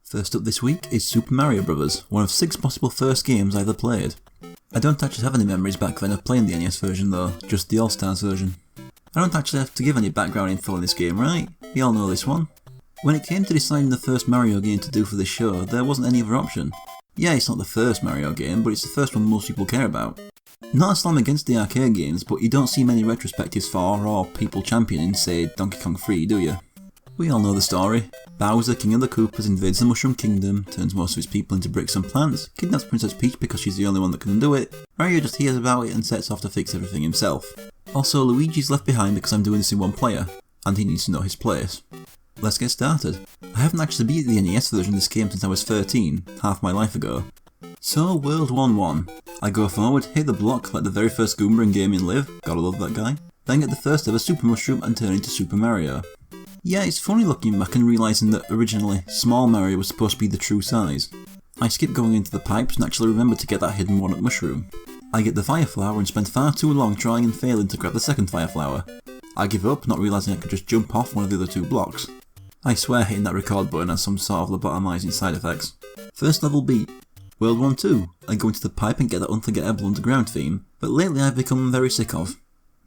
First up this week is Super Mario Bros., one of 6 possible first games I ever played. I don't actually have any memories back then of playing the NES version though, just the All-Stars version. I don't actually have to give any background info on this game, right? You all know this one. When it came to deciding the first Mario game to do for this show, there wasn't any other option. Yeah, it's not the first Mario game, but it's the first one most people care about. Not a slam against the arcade games, but you don't see many retrospectives for or people championing, say, Donkey Kong 3, do you? We all know the story. Bowser, King of the Koopas, invades the Mushroom Kingdom, turns most of his people into bricks and plants, kidnaps Princess Peach because she's the only one that can do it, Mario just hears about it and sets off to fix everything himself. Also, Luigi's left behind because I'm doing this in one player, and he needs to know his place. Let's get started. I haven't actually beat the NES version of this game since I was 13, half my life ago. So, World 1-1. I go forward, hit the block, let the very first Goomba in gaming live, gotta love that guy, then get the first ever Super Mushroom and turn into Super Mario. Yeah, it's funny looking back and realising that originally, small Mario was supposed to be the true size. I skip going into the pipes and actually remember to get that hidden 1-up mushroom. I get the Fire Flower and spend far too long trying and failing to grab the second Fire Flower. I give up, not realising I could just jump off one of the other 2 blocks. I swear hitting that record button has some sort of lobotomising side effects. First level beat. World 1-2. I go into the pipe and get that unforgettable underground theme, but lately I've become very sick of.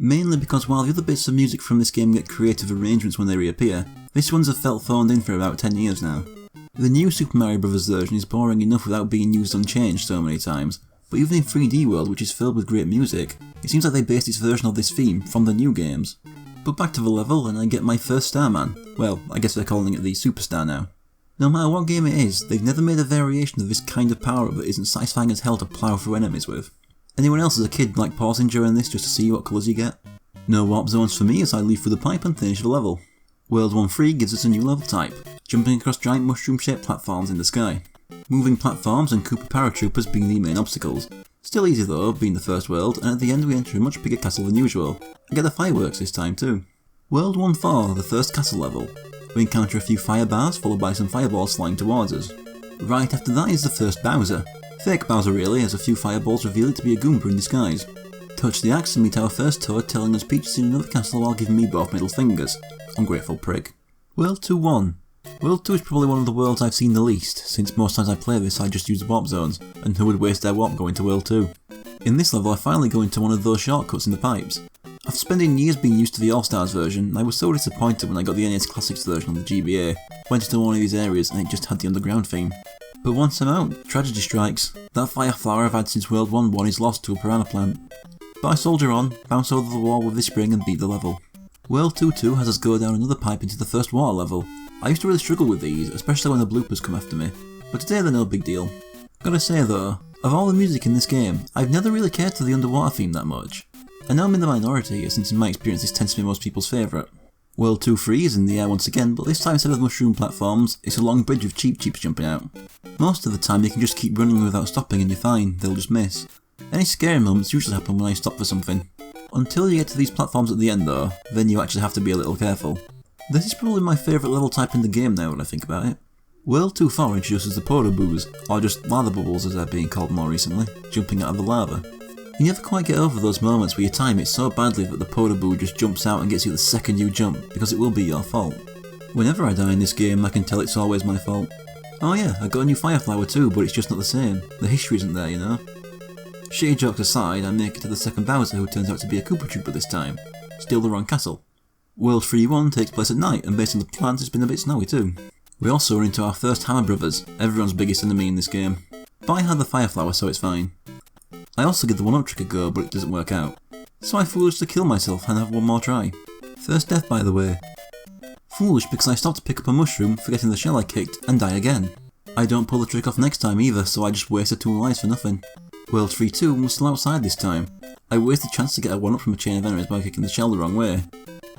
Mainly because while the other bits of music from this game get creative arrangements when they reappear, this one's have felt phoned in for about 10 years now. The new Super Mario Bros. Version is boring enough without being used unchanged so many times, but even in 3D World, which is filled with great music, it seems like they based its version of this theme from the new games. But back to the level and I get my first Starman. Well, I guess they're calling it the Superstar now. No matter what game it is, they've never made a variation of this kind of power-up that isn't satisfying as hell to plough through enemies with. Anyone else as a kid like pausing during this just to see what colours you get? No warp zones for me as I leave through the pipe and finish the level. World 1-3 gives us a new level type, jumping across giant mushroom-shaped platforms in the sky. Moving platforms and Koopa paratroopers being the main obstacles. Still easy though, being the first world, and at the end we enter a much bigger castle than usual, and get the fireworks this time too. World 1-4, the first castle level. We encounter a few fire bars followed by some fireballs flying towards us. Right after that is the first Bowser. Fake Bowser really, as a few fireballs reveal it to be a Goomba in disguise. Touch the axe and meet our first Toad telling us Peach is in another castle while giving me both middle fingers. Ungrateful prick. World 2-1. World 2 is probably one of the worlds I've seen the least, since most times I play this I just use the warp zones, and who would waste their warp going to World 2? In this level I finally go into one of those shortcuts in the pipes. After spending years being used to the All-Stars version, I was so disappointed when I got the NES Classics version on the GBA, went into one of these areas and it just had the underground theme. But once I'm out, tragedy strikes. That Fire Flower I've had since World 1-1 is lost to a piranha plant. But I soldier on, bounce over the wall with this spring and beat the level. World 2-2 has us go down another pipe into the first water level. I used to really struggle with these, especially when the bloopers come after me, but today they're no big deal. Gotta say though, of all the music in this game, I've never really cared for the underwater theme that much. I know I'm in the minority, since in my experience this tends to be most people's favourite. World 2-3 is in the air once again, but this time instead of mushroom platforms, it's a long bridge with Cheep Cheeps jumping out. Most of the time you can just keep running without stopping and you're fine, they'll just miss. Any scary moments usually happen when I stop for something. Until you get to these platforms at the end though, then you actually have to be a little careful. This is probably my favourite level type in the game now when I think about it. World 2-4 introduces the Podoboos, or just lava bubbles as they're being called more recently, jumping out of the lava. You never quite get over those moments where you time it so badly that the Podoboo just jumps out and gets you the second you jump, because it will be your fault. Whenever I die in this game I can tell it's always my fault. Oh yeah, I got a new Fire Flower too, but it's just not the same. The history isn't there, you know. Shitty jokes aside, I make it to the second Bowser who turns out to be a Koopa Trooper this time. Still the wrong castle. World 3-1 takes place at night, and based on the plans it's been a bit snowy too. We also run into our first Hammer Brothers, everyone's biggest enemy in this game. But I had the Fire Flower so it's fine. I also give the 1-up trick a go but it doesn't work out. So I foolishly kill myself and have one more try. First death by the way. Foolish because I stop to pick up a mushroom, forgetting the shell I kicked, and die again. I don't pull the trick off next time either, so I just wasted 2 lives for nothing. World 3-2 was still outside this time. I wasted the chance to get a 1-up from a chain of enemies by kicking the shell the wrong way.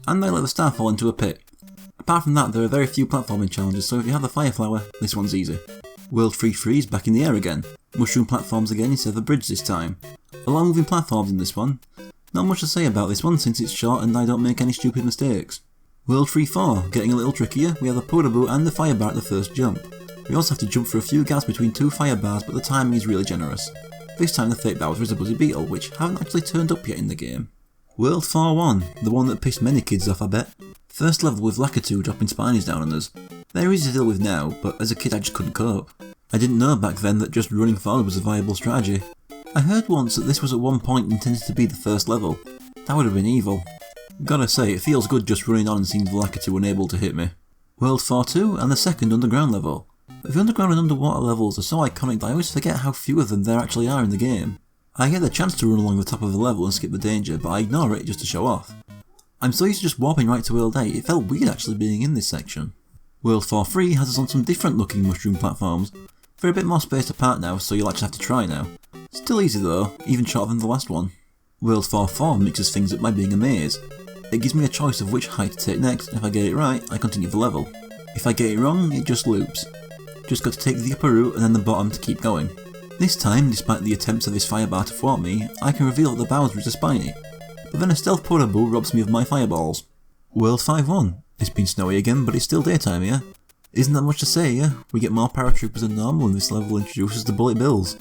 And I let the star fall into a pit. Apart from that, there are very few platforming challenges, so if you have the Fire Flower, this one's easy. World 3-3 is back in the air again. Mushroom platforms again instead of a bridge this time. A lot of moving platforms in this one. Not much to say about this one since it's short and I don't make any stupid mistakes. World 3-4, getting a little trickier, we have the Podoboo and the fire bar at the first jump. We also have to jump for a few gaps between 2 fire bars, but the timing is really generous. This time the fake Bowser is a Buzzy Beetle, which haven't actually turned up yet in the game. World 4-1, the one that pissed many kids off I bet. First level with Lakitu dropping spinies down on us. They're easy to deal with now, but as a kid I just couldn't cope. I didn't know back then that just running forward was a viable strategy. I heard once that this was at one point intended to be the first level. That would have been evil. Gotta say, it feels good just running on and seeing the Lakitu unable to hit me. World 4-2 and the second underground level. The underground and underwater levels are so iconic that I always forget how few of them there actually are in the game. I get the chance to run along the top of the level and skip the danger, but I ignore it just to show off. I'm so used to just warping right to World 8, it felt weird actually being in this section. World 4-3 has us on some different looking mushroom platforms. They're a bit more spaced apart now, so you'll actually have to try now. Still easy though, even shorter than the last one. World 4-4 mixes things up by being a maze. It gives me a choice of which height to take next, and if I get it right, I continue the level. If I get it wrong, it just loops. Just got to take the upper route and then the bottom to keep going. This time, despite the attempts of this firebar to thwart me, I can reveal that the Bowser is spiny. But then a stealth portable robs me of my fireballs. World 5-1. It's been snowy again, but it's still daytime here. Isn't that much to say, yeah? We get more paratroopers than normal and this level introduces the bullet bills.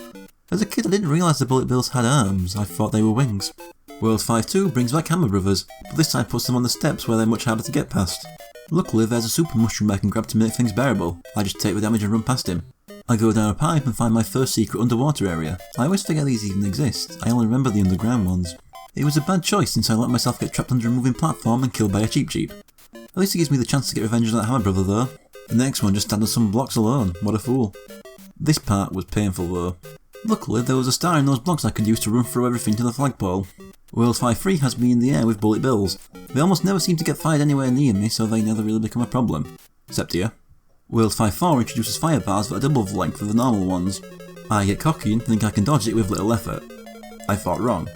As a kid I didn't realise the bullet bills had arms, I thought they were wings. World 5-2 brings back Hammer Brothers, but this time puts them on the steps where they're much harder to get past. Luckily there's a super mushroom I can grab to make things bearable. I just take the damage and run past him. I go down a pipe and find my first secret underwater area. I always forget these even exist, I only remember the underground ones. It was a bad choice since I let myself get trapped under a moving platform and killed by a Cheep Cheep. At least it gives me the chance to get revenge on that Hammer Brother though. The next one just stands on some blocks alone, what a fool. This part was painful though. Luckily there was a star in those blocks I could use to run through everything to the flagpole. World 5-3 has me in the air with bullet bills. They almost never seem to get fired anywhere near me, so they never really become a problem. Except here. World 5-4 introduces fire bars that are double the length of the normal ones. I get cocky and think I can dodge it with little effort. I thought wrong.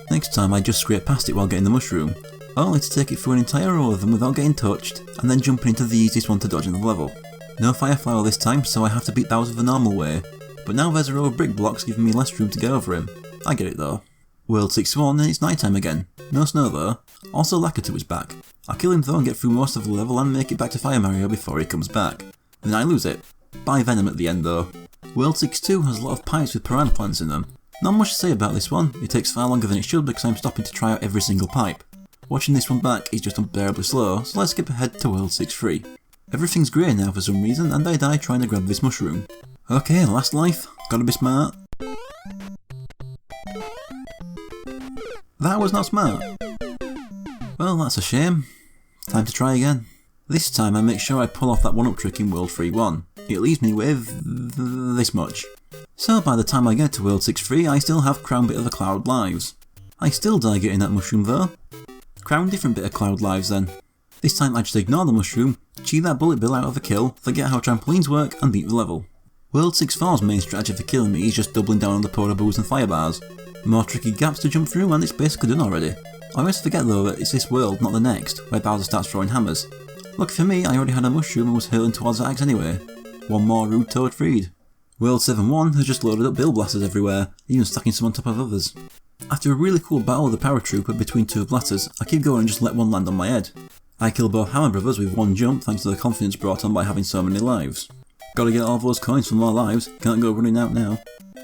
Next time I just scrape past it while getting the mushroom, only to take it through an entire row of them without getting touched, and then jumping into the easiest one to dodge in the level. No firefly this time, so I have to beat Bowser the normal way, but now there's a row of brick blocks giving me less room to get over him. I get it though. World 6-1 and it's nighttime again. No snow though. Also Lakitu is back. I kill him though and get through most of the level and make it back to Fire Mario before he comes back. Then I lose it. By Venom at the end though. World 6-2 has a lot of pipes with piranha plants in them. Not much to say about this one, it takes far longer than it should because I'm stopping to try out every single pipe. Watching this one back is just unbearably slow, so let's skip ahead to World 6-3. Everything's grey now for some reason and I die trying to grab this mushroom. Okay, last life, gotta be smart. That was not smart. Well, that's a shame. Time to try again. This time I make sure I pull off that one-up trick in World 3-1. It leaves me with this much. So by the time I get to World 6-3 I still have Crown Bit of the Cloud lives. I still die getting that mushroom though. Crown different bit of Cloud lives then. This time I just ignore the mushroom, cheat that bullet bill out of a kill, forget how trampolines work and beat the level. World 6-4's main strategy for killing me is just doubling down on the Poraboos and Firebars. More tricky gaps to jump through and it's basically done already. I always forget though that it's this world, not the next, where Bowser starts throwing hammers. Lucky for me, I already had a mushroom and was hurtling towards the axe anyway. One more rude toad freed. World 7-1 has just loaded up bill blasters everywhere, even stacking some on top of others. After a really cool battle with the paratrooper between two blasters, I keep going and just let one land on my head. I kill both Hammer Brothers with one jump thanks to the confidence brought on by having so many lives. Gotta get all those coins for more lives, can't go running out now.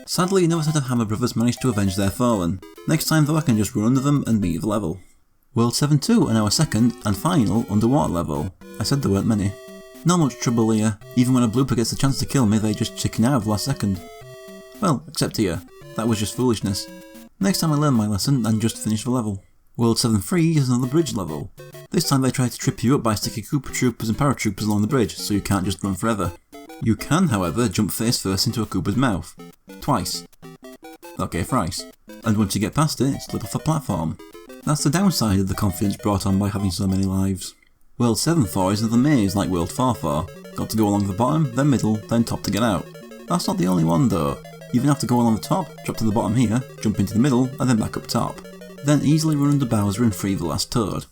Sadly, another set of Hammer Brothers managed to avenge their fallen. Next time though I can just run under them and beat the level. World 7-2 and our second and final underwater level. I said there weren't many. Not much trouble here, even when a blooper gets the chance to kill me they just chicken out of the last second. Well, except here, that was just foolishness. Next time I learn my lesson and just finish the level. World 7-3 is another bridge level. This time they try to trip you up by sticking Koopa Troopers and Paratroopers along the bridge, so you can't just run forever. You can, however, jump face first into a Koopa's mouth. Twice. Okay, thrice. And once you get past it, slip off the platform. That's the downside of the confidence brought on by having so many lives. World 7-4 is another maze like World 4-4. Got to go along the bottom, then middle, then top to get out. That's not the only one though. You even have to go along the top, drop to the bottom here, jump into the middle, and then back up top. Then easily run under Bowser and free the last toad.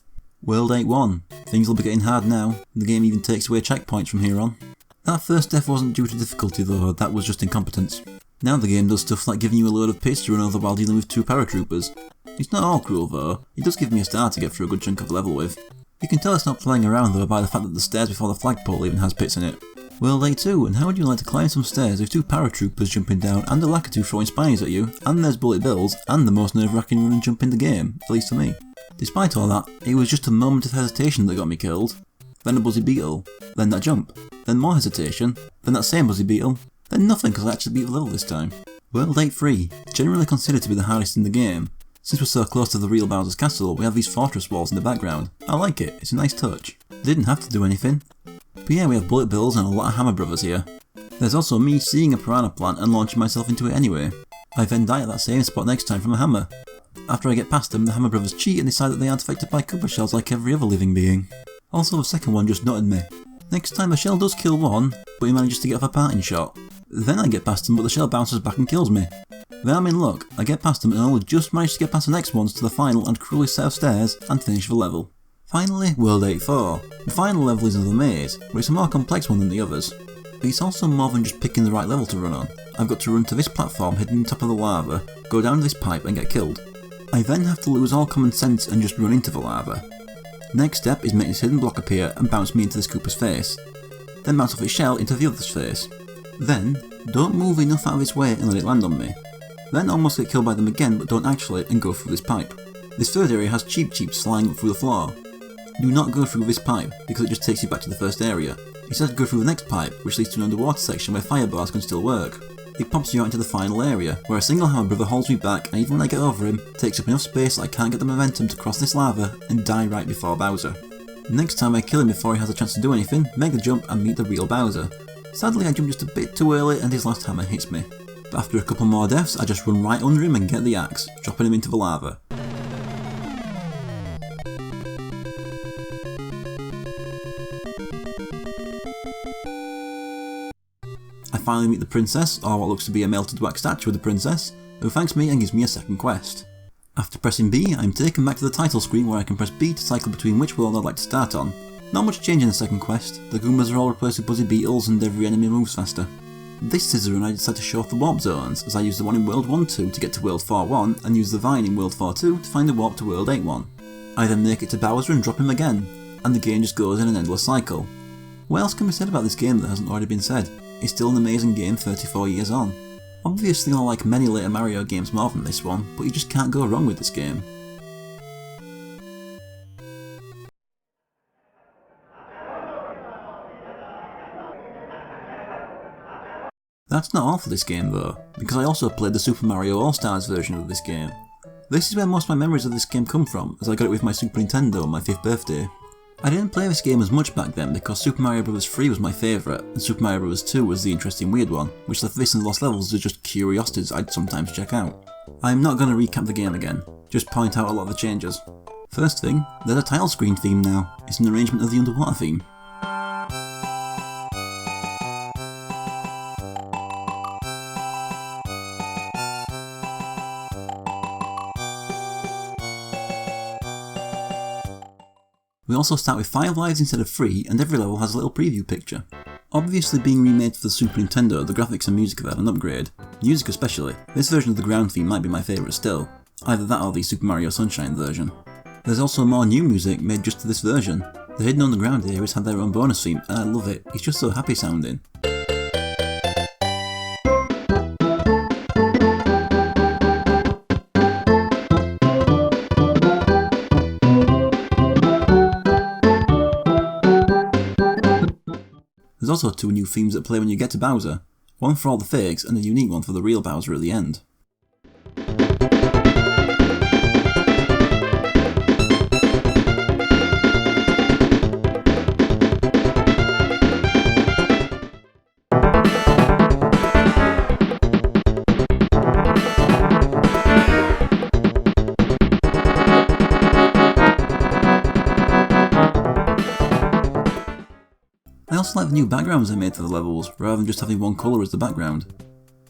World 8-1. Things will be getting hard now. The game even takes away checkpoints from here on. That first death wasn't due to difficulty though, that was just incompetence. Now the game does stuff like giving you a load of pits to run over while dealing with two paratroopers. It's not all cruel though, it does give me a star to get through a good chunk of the level with. You can tell it's not playing around though by the fact that the stairs before the flagpole even has pits in it. World 8-2, and how would you like to climb some stairs with two paratroopers jumping down and a Lakitu throwing spines at you, and there's bullet bills, and the most nerve-wracking run and jump in the game, at least for me. Despite all that, it was just a moment of hesitation that got me killed. then a Buzzy Beetle, then that jump, then more hesitation, then that same Buzzy Beetle, then nothing because I actually beat the level this time. World 8-3, generally considered to be the hardest in the game. Since we're so close to the real Bowser's castle, we have these fortress walls in the background. I like it, it's a nice touch. Didn't have to do anything. But yeah, we have bullet bills and a lot of Hammer Brothers here. There's also me seeing a piranha plant and launching myself into it anyway. I then die at that same spot next time from a hammer. After I get past them, the Hammer Brothers cheat and decide that they aren't affected by Koopa shells like every other living being. Also, the second one just nutted me. Next time the shell does kill one, but he manages to get off a parting shot. Then I get past him, but the shell bounces back and kills me. Then I'm in luck, I get past him and only just manage to get past the next ones to the final and cruelly set of stairs and finish the level. Finally, World 8-4. The final level is another maze, but it's a more complex one than the others. But it's also more than just picking the right level to run on. I've got to run to this platform hidden on top of the lava, go down this pipe and get killed. I then have to lose all common sense and just run into the lava. Next step is make this hidden block appear and bounce me into this Koopa's face. Then bounce off its shell into the other's face. Then, don't move enough out of its way and let it land on me. Then almost get killed by them again but don't actually and go through this pipe. This third area has Cheep-Cheeps flying up through the floor. Do not go through this pipe because it just takes you back to the first area. Instead go through the next pipe which leads to an underwater section where fire bars can still work. It pops you out into the final area where a single Hammer Brother holds me back and even when I get over him, takes up enough space that I can't get the momentum to cross this lava and die right before Bowser. Next time I kill him before he has a chance to do anything, make the jump and meet the real Bowser. Sadly I jumped just a bit too early and his last hammer hits me. But after a couple more deaths I just run right under him and get the axe, dropping him into the lava. I finally meet the princess, or what looks to be a melted wax statue of the princess, who thanks me and gives me a second quest. After pressing B, I'm taken back to the title screen where I can press B to cycle between which world I'd like to start on. Not much change in the second quest, the Goombas are all replaced with Buzzy Beetles and every enemy moves faster. This scissor run I decided to show off the warp zones, as I used the one in World 1-2 to get to World 4-1 and used the vine in World 4-2 to find the warp to World 8-1. I then make it to Bowser and drop him again, and the game just goes in an endless cycle. What else can be said about this game that hasn't already been said? It's still an amazing game 34 years on. Obviously I like many later Mario games more than this one, but you just can't go wrong with this game. That's not all for this game though, because I also played the Super Mario All-Stars version of this game. This is where most of my memories of this game come from, as I got it with my Super Nintendo on my 5th birthday. I didn't play this game as much back then because Super Mario Bros. 3 was my favourite, and Super Mario Bros. 2 was the interesting weird one, which left this and the Lost Levels as just curiosities I'd sometimes check out. I'm not going to recap the game again, just point out a lot of the changes. First thing, there's a title screen theme now, it's an arrangement of the underwater theme. We also start with 5 lives instead of 3, and every level has a little preview picture. Obviously being remade for the Super Nintendo, the graphics and music have had an upgrade. Music especially. This version of the ground theme might be my favourite still. Either that or the Super Mario Sunshine version. There's also more new music made just to this version. The Hidden Underground areas had their own bonus theme, and I love it, it's just so happy sounding. There's also 2 new themes that play when you get to Bowser, one for all the fakes and a unique one for the real Bowser at the end. I also like the new backgrounds they made for the levels, rather than just having one colour as the background.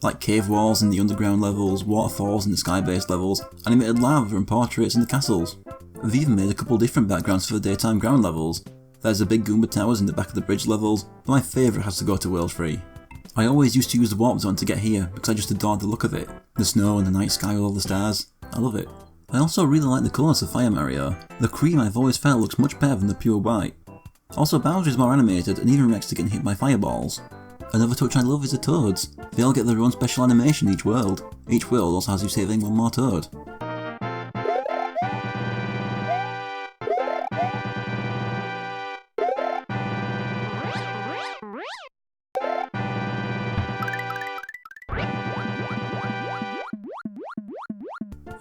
Like cave walls in the underground levels, waterfalls in the sky-based levels, animated lava and portraits in the castles. They've even made a couple different backgrounds for the daytime ground levels. There's the big Goomba towers in the back of the bridge levels, but my favourite has to go to World 3. I always used to use the warp zone to get here, because I just adored the look of it. The snow and the night sky with all the stars. I love it. I also really like the colours of Fire Mario. The cream I've always felt looks much better than the pure white. Also Bowser is more animated and even reacts to getting hit by fireballs. Another touch I love is the Toads. They all get their own special animation each world. Each world also has you saving one more Toad.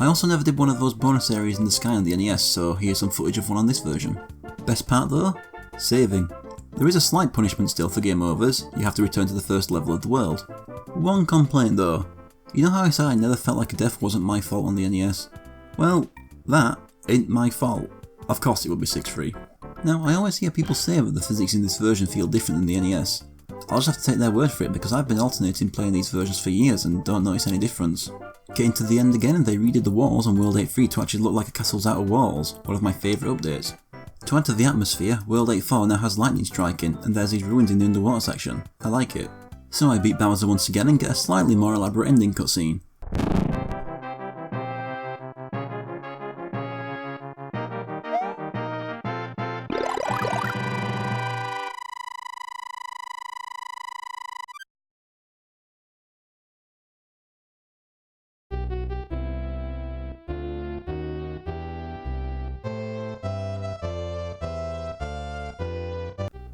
I also never did one of those bonus areas in the sky on the NES, so here's some footage of one on this version. Best part though? Saving. There is a slight punishment still for game overs, you have to return to the first level of the world. One complaint though. You know how I said I never felt like death wasn't my fault on the NES? Well, that ain't my fault. Of course it would be 6-free. Now, I always hear people say that the physics in this version feel different than the NES. I'll just have to take their word for it because I've been alternating playing these versions for years and don't notice any difference. Getting to the end again and they redid the walls on World 8.3 to actually look like a castle's outer walls, one of my favourite updates. To add to the atmosphere, World 8.4 now has lightning striking and there's these ruins in the underwater section. I like it. So I beat Bowser once again and get a slightly more elaborate ending cutscene.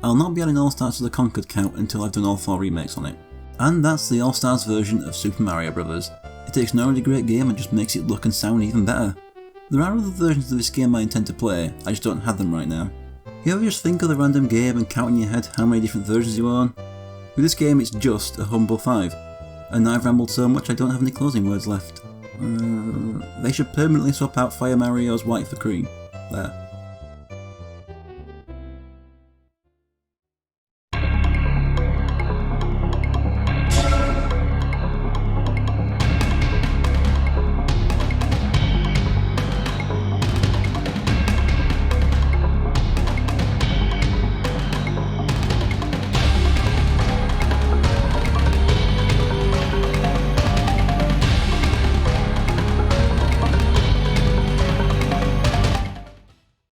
I'll not be adding All-Stars to the Conquered count until I've done all 4 remakes on it. And that's the All-Stars version of Super Mario Bros. It takes an already great game and just makes it look and sound even better. There are other versions of this game I intend to play, I just don't have them right now. You ever just think of the random game and count in your head how many different versions you own? With this game it's just a humble 5. And I've rambled so much I don't have any closing words left. They should permanently swap out Fire Mario's white for cream. There.